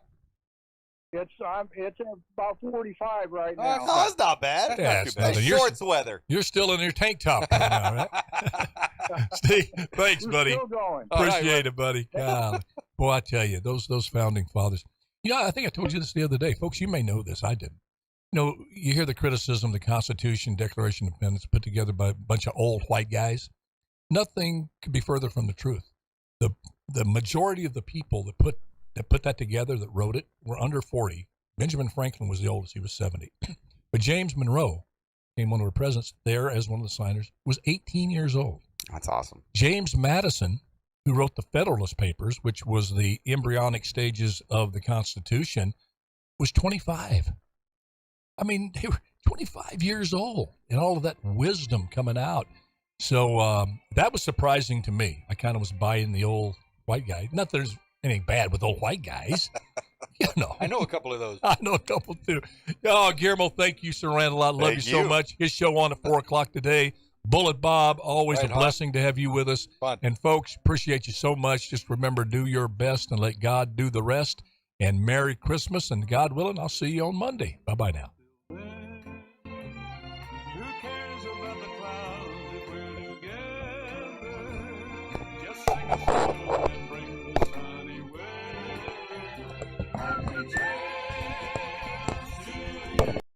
It's about 45 right now. Oh, that's not bad. Yeah, That's it's not too bad. nothing. Shorts weather. You're still in your tank top right now, right? Steve, thanks, We're buddy. still going. Appreciate it, buddy. Golly. Boy, I tell you, those founding fathers. You know, I think I told you this the other day. Folks, you may know this. I didn't. You know, you hear the criticism of the Constitution, Declaration of Independence put together by a bunch of old white guys. Nothing could be further from the truth. The majority of the people that put that together, that wrote it, were under 40. Benjamin Franklin was the oldest. He was 70. But James Monroe, became one of the presidents there as one of the signers, was 18 years old. That's awesome. James Madison, who wrote the Federalist Papers, which was the embryonic stages of the Constitution, was 25. I mean, they were 25 years old, and all of that wisdom coming out. So that was surprising to me. I kind of was buying the old white guy. Not that there's anything bad with old white guys. You know. I know a couple of those. I know a couple, too. Oh, Guillermo, thank you, Sir Randall. I love you so much. His show on at 4 o'clock today. Bullet Bob, always Right a on. blessing to have you with us. Fun. And, folks, appreciate you so much. Just remember, do your best and let God do the rest. And Merry Christmas, and God willing, I'll see you on Monday. Bye-bye now. Who cares about the clouds if we're together? Just sing a song.